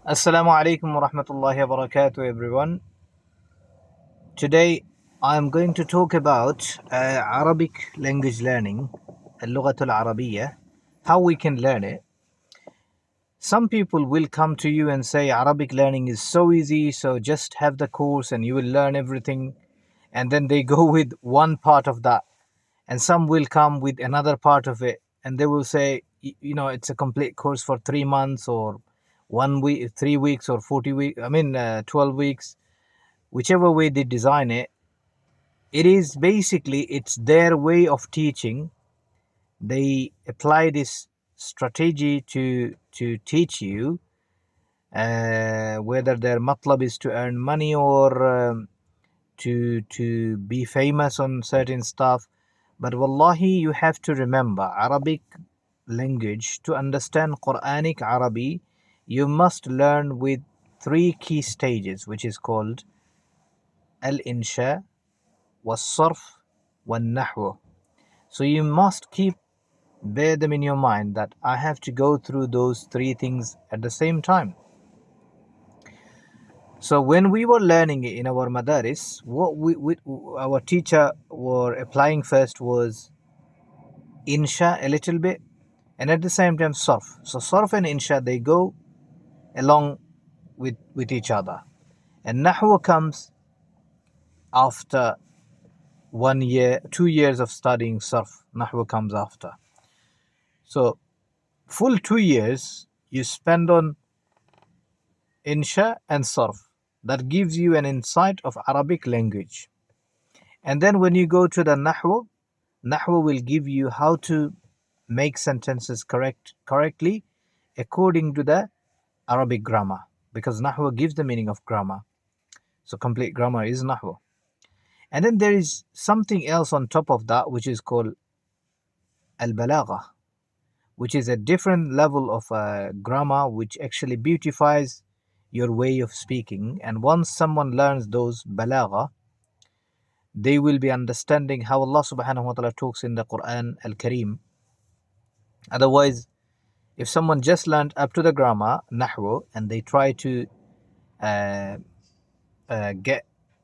Assalamu alaikum wa rahmatullahi wa barakatuh, everyone. Today I'm going to talk about Arabic language learning, اللغة العربية, how we can learn it. Some people will come to you and say Arabic learning is so easy, so just have the course and you will learn everything. And then they go with one part of that. And some will come with another part of it and they will say, it's a complete course for 3 months or 1 week, 3 weeks or 40 weeks, 12 weeks. Whichever way they design it, it's their way of teaching. They apply this strategy to teach you, whether their matlab is to earn money or to be famous on certain stuff. But wallahi, you have to remember, Arabic language, to understand Quranic Arabi, you must learn with three key stages, which is called al-insha, was-sarf, wan-nahwu. So you must bear them in your mind that I have to go through those three things at the same time. So when we were learning it in our madaris, our teacher were applying first was insha a little bit, and at the same time sarf. So sarf and insha, they go along with each other, and nahwu comes after 1 year, 2 years of studying sarf. Nahwu comes after. So full 2 years you spend on insha and sarf. That gives you an insight of Arabic language. And then when you go to the nahwu will give you how to make sentences correctly according to the Arabic grammar, because nahwu gives the meaning of grammar. So complete grammar is nahwu. And then there is something else on top of that, which is called al-balagha, which is a different level of grammar, which actually beautifies your way of speaking. And once someone learns those balagha, they will be understanding how Allah subhanahu wa ta'ala talks in the Qur'an al-Kareem. Otherwise, if someone just learned up to the grammar, nahwu, and they try to get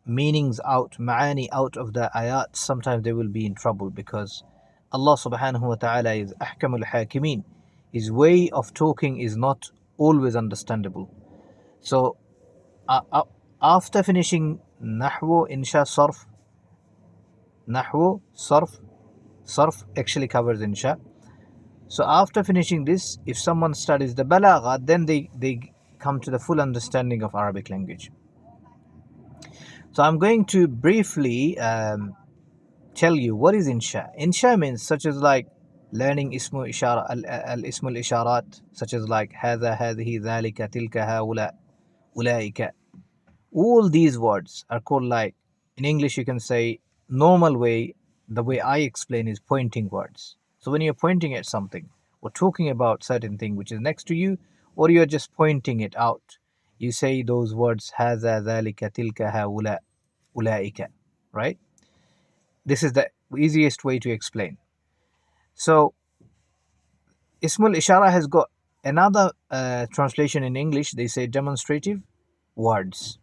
meanings out, ma'ani out of the ayat, sometimes they will be in trouble, because Allah subhanahu wa ta'ala is ahkamul hakimin. His way of talking is not always understandable. So after finishing nahwu, insha, sarf, nahwu, sarf actually covers insha. So after finishing this, if someone studies the balagha, then they come to the full understanding of Arabic language. So I'm going to briefly tell you what is insha. Insha means such as like learning ismu ishara, al-ismul isharat, such as like hadha, hadhihi, dhalika, tilka, haula, ulaika. All these words are called, like in English you can say normal way, the way I explain is pointing words. So when you're pointing at something or talking about certain thing which is next to you, or you're just pointing it out, you say those words hadha, dhalika, tilka, haula, ulaika, right? This is the easiest way to explain. So Ismul Ishara has got another translation in English. They say demonstrative words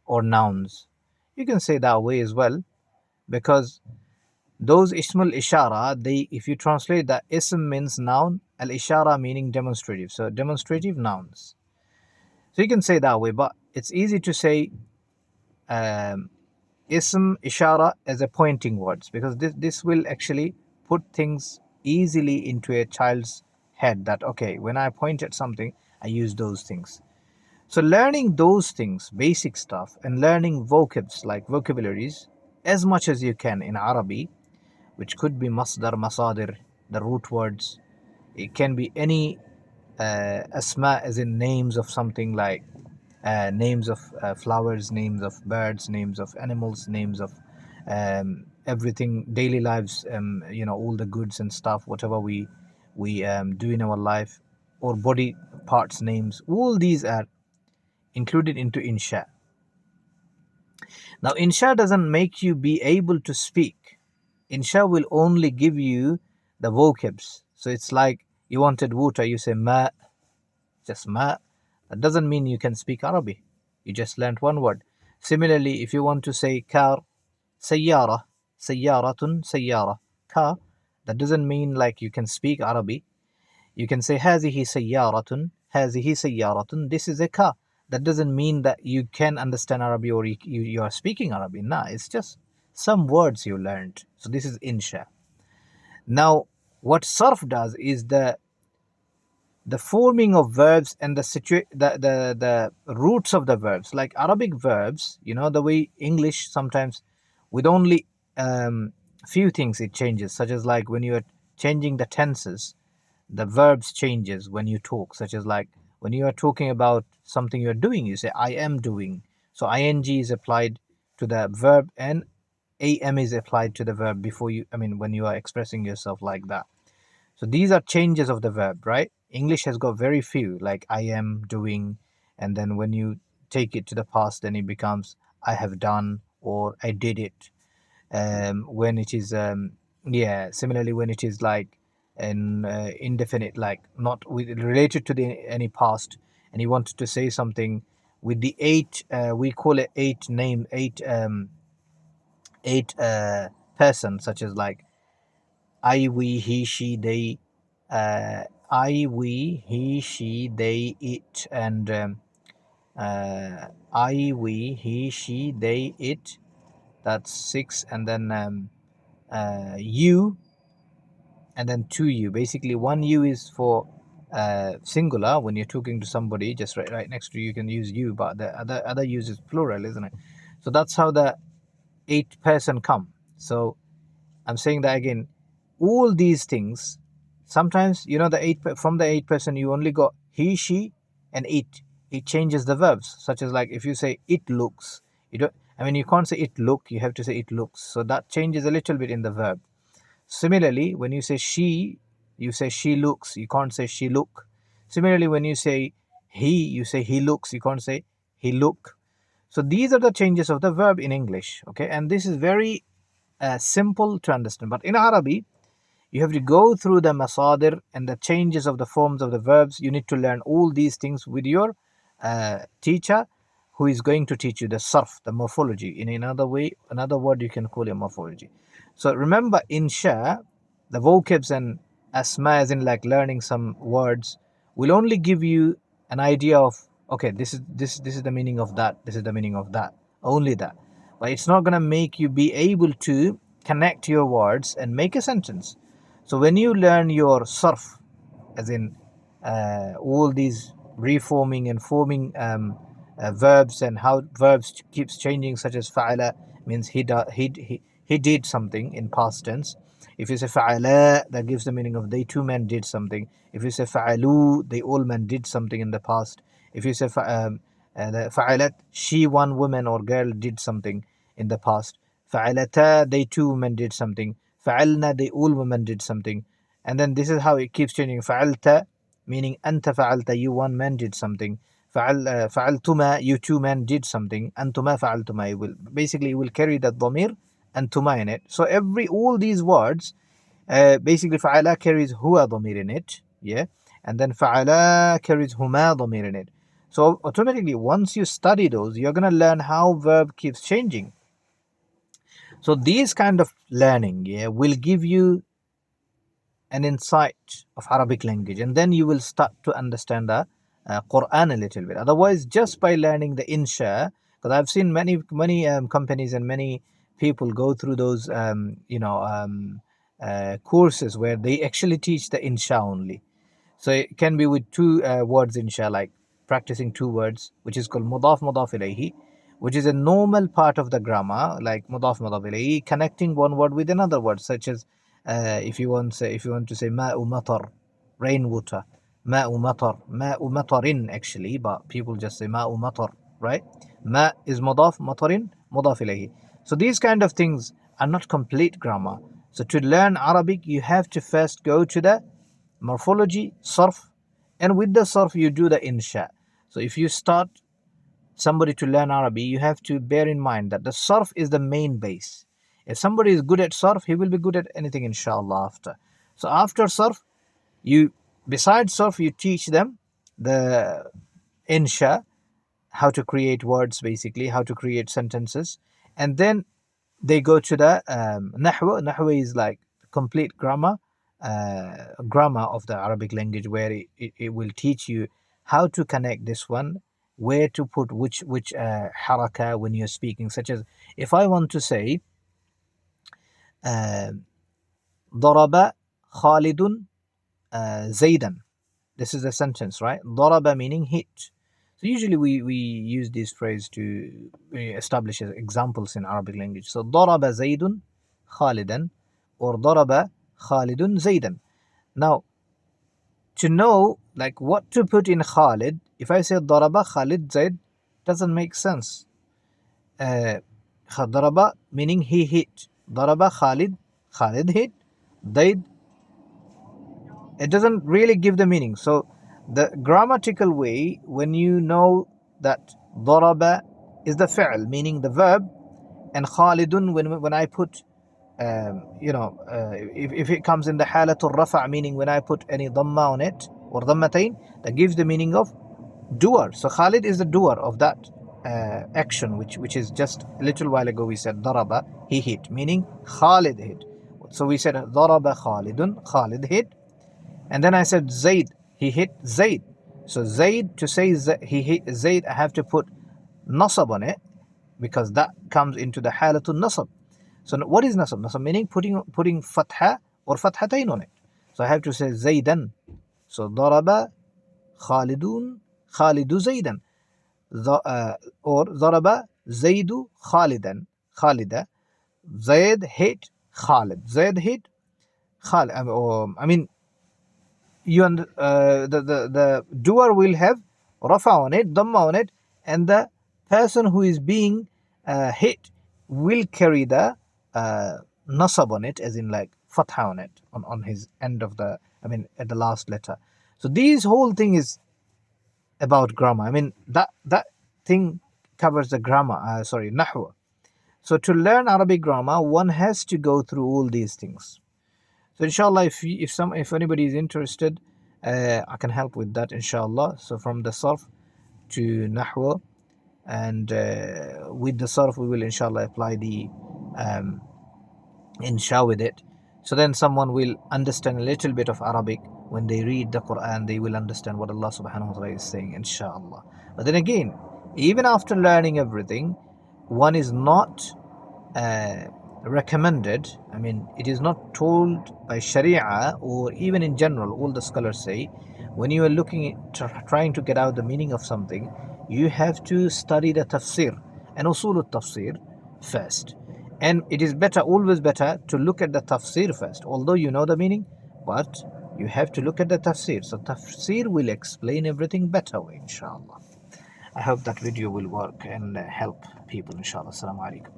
or nouns. You can say that way as well, because those Ismul Ishara, if you translate that, Ism means noun, Al Ishara meaning demonstrative. So demonstrative nouns. So you can say that way, but it's easy to say Ism Ishara as a pointing words, because this will actually put things easily into a child's head, that okay, when I point at something, I use those things. So learning those things, basic stuff, and learning vocabs, like vocabularies, as much as you can in Arabic, which could be masdar, masadir, the root words. It can be any asma, as in names of something, like names of flowers, names of birds, names of animals, names of everything, daily lives, all the goods and stuff, whatever we do in our life, or body parts names. All these are included into insha. Now insha doesn't make you be able to speak. Insha will only give you the vocabs. So it's like you wanted water, you say ma, just ma. That doesn't mean you can speak Arabic. You just learned one word. Similarly, if you want to say car, سيارة, سيارة, سيارة, car, that doesn't mean like you can speak Arabic. You can say هذه سيارة, هذه سيارة, this is a car. That doesn't mean that you can understand Arabic or you are speaking Arabic. Nah, it's just some words you learned. So this is insha. Now, what sarf does is the forming of verbs and the roots of the verbs. Like Arabic verbs, you know, the way English sometimes with only few things it changes, such as like when you are changing the tenses, the verbs changes when you talk, such as like when you are talking about something you're doing, you say I am doing. So ing is applied to the verb and am is applied to the verb before you, I mean, when you are expressing yourself like that. So these are changes of the verb, right? English has got very few, like I am doing, and then when you take it to the past, then it becomes I have done or I did it. When it is, yeah, similarly when it is like an indefinite, like not with, related to the any past, and you wanted to say something with the eight, we call it eight person, such as like I, we, he, she, they, I, we, he, she, they, it, and I, we, he, she, they, it. That's six, and then you, and then two you. Basically, one you is for singular when you're talking to somebody just right next to you. You can use you, but the other use is plural, isn't it? So that's how the eight person come. So I'm saying that again. All these things, sometimes you know the eight from the eight person you only got he, she, and it. It changes the verbs, such as like if you say it looks, you don't. I mean, you can't say it look. You have to say it looks. So that changes a little bit in the verb. Similarly, when you say she, you say she looks. You can't say she look. Similarly, when you say he, you say he looks. You can't say he look. So these are the changes of the verb in English. Okay, and this is very simple to understand. But in Arabic, you have to go through the masadir and the changes of the forms of the verbs. You need to learn all these things with your teacher, who is going to teach you the sarf, the morphology. In another way, another word you can call it morphology. So remember, insha, the vocabs and asma, as in like learning some words, will only give you an idea of, okay, this is the meaning of that, this is the meaning of that, only that. But it's not gonna make you be able to connect your words and make a sentence. So when you learn your sarf, as in all these reforming and forming verbs, and how verbs keeps changing, such as fa'ala means he did something in past tense. If you say fa'ala, that gives the meaning of they two men did something. If you say fa'alu, they all men did something in the past. If you say fa'alat, she, one woman or girl, did something in the past. Fa'alata, they two women did something. Fa'alna, they all women did something. And then this is how it keeps changing. Fa'alta, meaning anta fa'alta, you one man did something. Fa'altuma, you two men did something. Antuma fa'altuma, it will carry that dhamir antuma in it. So all these words, basically fa'ala carries huwa dhamir in it, yeah, and then fa'ala carries huma dhamir in it. So automatically, once you study those, you're gonna learn how verb keeps changing. So these kind of learning, yeah, will give you an insight of Arabic language, and then you will start to understand the Quran a little bit. Otherwise, just by learning the insha, because I've seen many companies and many people go through those courses where they actually teach the insha only. So it can be with two words, insha, like practicing two words, which is called mudaf mudaf ilayhi, which is a normal part of the grammar, like mudaf mudaf ilayhi, connecting one word with another word, such as if you want to say ma'u matar, rainwater, ma'u matar, ma'u matarin actually, but people just say ma'u matar, right? Ma is mudaf, matarin mudaf ilayhi. So these kind of things are not complete grammar. So to learn Arabic, you have to first go to the morphology, sarf, and with the sarf you do the insha. So if you start somebody to learn Arabic, you have to bear in mind that the sarf is the main base. If somebody is good at sarf, he will be good at anything, inshallah, after. So after sarf, you besides sarf, you teach them the insha, how to create words, basically how to create sentences, and then they go to the nahwa. Nahwa is like complete grammar, grammar of the Arabic language, where it will teach you how to connect this one, where to put which haraka when you're speaking. Such as if I want to say ضرب خالد زيدا. This is a sentence, right? ضرب meaning hit. So usually we use this phrase to establish examples in Arabic language. So ضرب زيد خالدا, or ضرب خالد زيدا. Now, to know like what to put in Khalid, if I say ضرب Khalid Zaid, doesn't make sense. ضرب meaning he hit. ضرب Khalid, Khalid hit. Zaid, it doesn't really give the meaning. So the grammatical way, when you know that ضرب is the fi'l, meaning the verb, and Khalidun, when I put if it comes in the halatul rafa', meaning when I put any dhamma on it or dhammatain, that gives the meaning of doer. So Khalid is the doer of that action, which is just a little while ago we said daraba, he hit, meaning Khalid hit. So we said daraba Khalidun, Khalid hit. And then I said Zaid, he hit Zaid. So Zaid, to say he hit Zaid, I have to put nasab on it, because that comes into the halatul nasab. So what is nasab? Nasab meaning putting fatha or fathatain on it. So I have to say Zaidan. So daraba Khalidun, Khalidu Zaidan. Or daraba Zaidu Khalidan, Khalida. Zaid hit Khalid. Zaid hit Khalid. I mean, the doer will have rafa on it, dhamma on it, and the person who is being hit will carry the nasab on it, as in like fatha on it, on his end of the, I mean at the last letter. So this whole thing is about grammar. I mean that thing covers the grammar, nahwa. So to learn Arabic grammar, one has to go through all these things. So inshallah, if anybody is interested, I can help with that, inshallah. So from the sarf to nahwa, and with the sarf we will inshallah apply the insha with it. So then someone will understand a little bit of Arabic. When they read the Qur'an, they will understand what Allah subhanahu wa ta'ala is saying, inshallah. But then again, even after learning everything, one is not recommended, I mean it is not told by Sharia, or even in general, all the scholars say, when you are looking at trying to get out the meaning of something, you have to study the tafsir and usul al-tafsir first. And it is better, always better, to look at the tafsir first, although you know the meaning, but you have to look at the tafsir. So tafsir will explain everything better way, inshallah. I hope that video will work and help people, inshallah. Assalamu alaikum.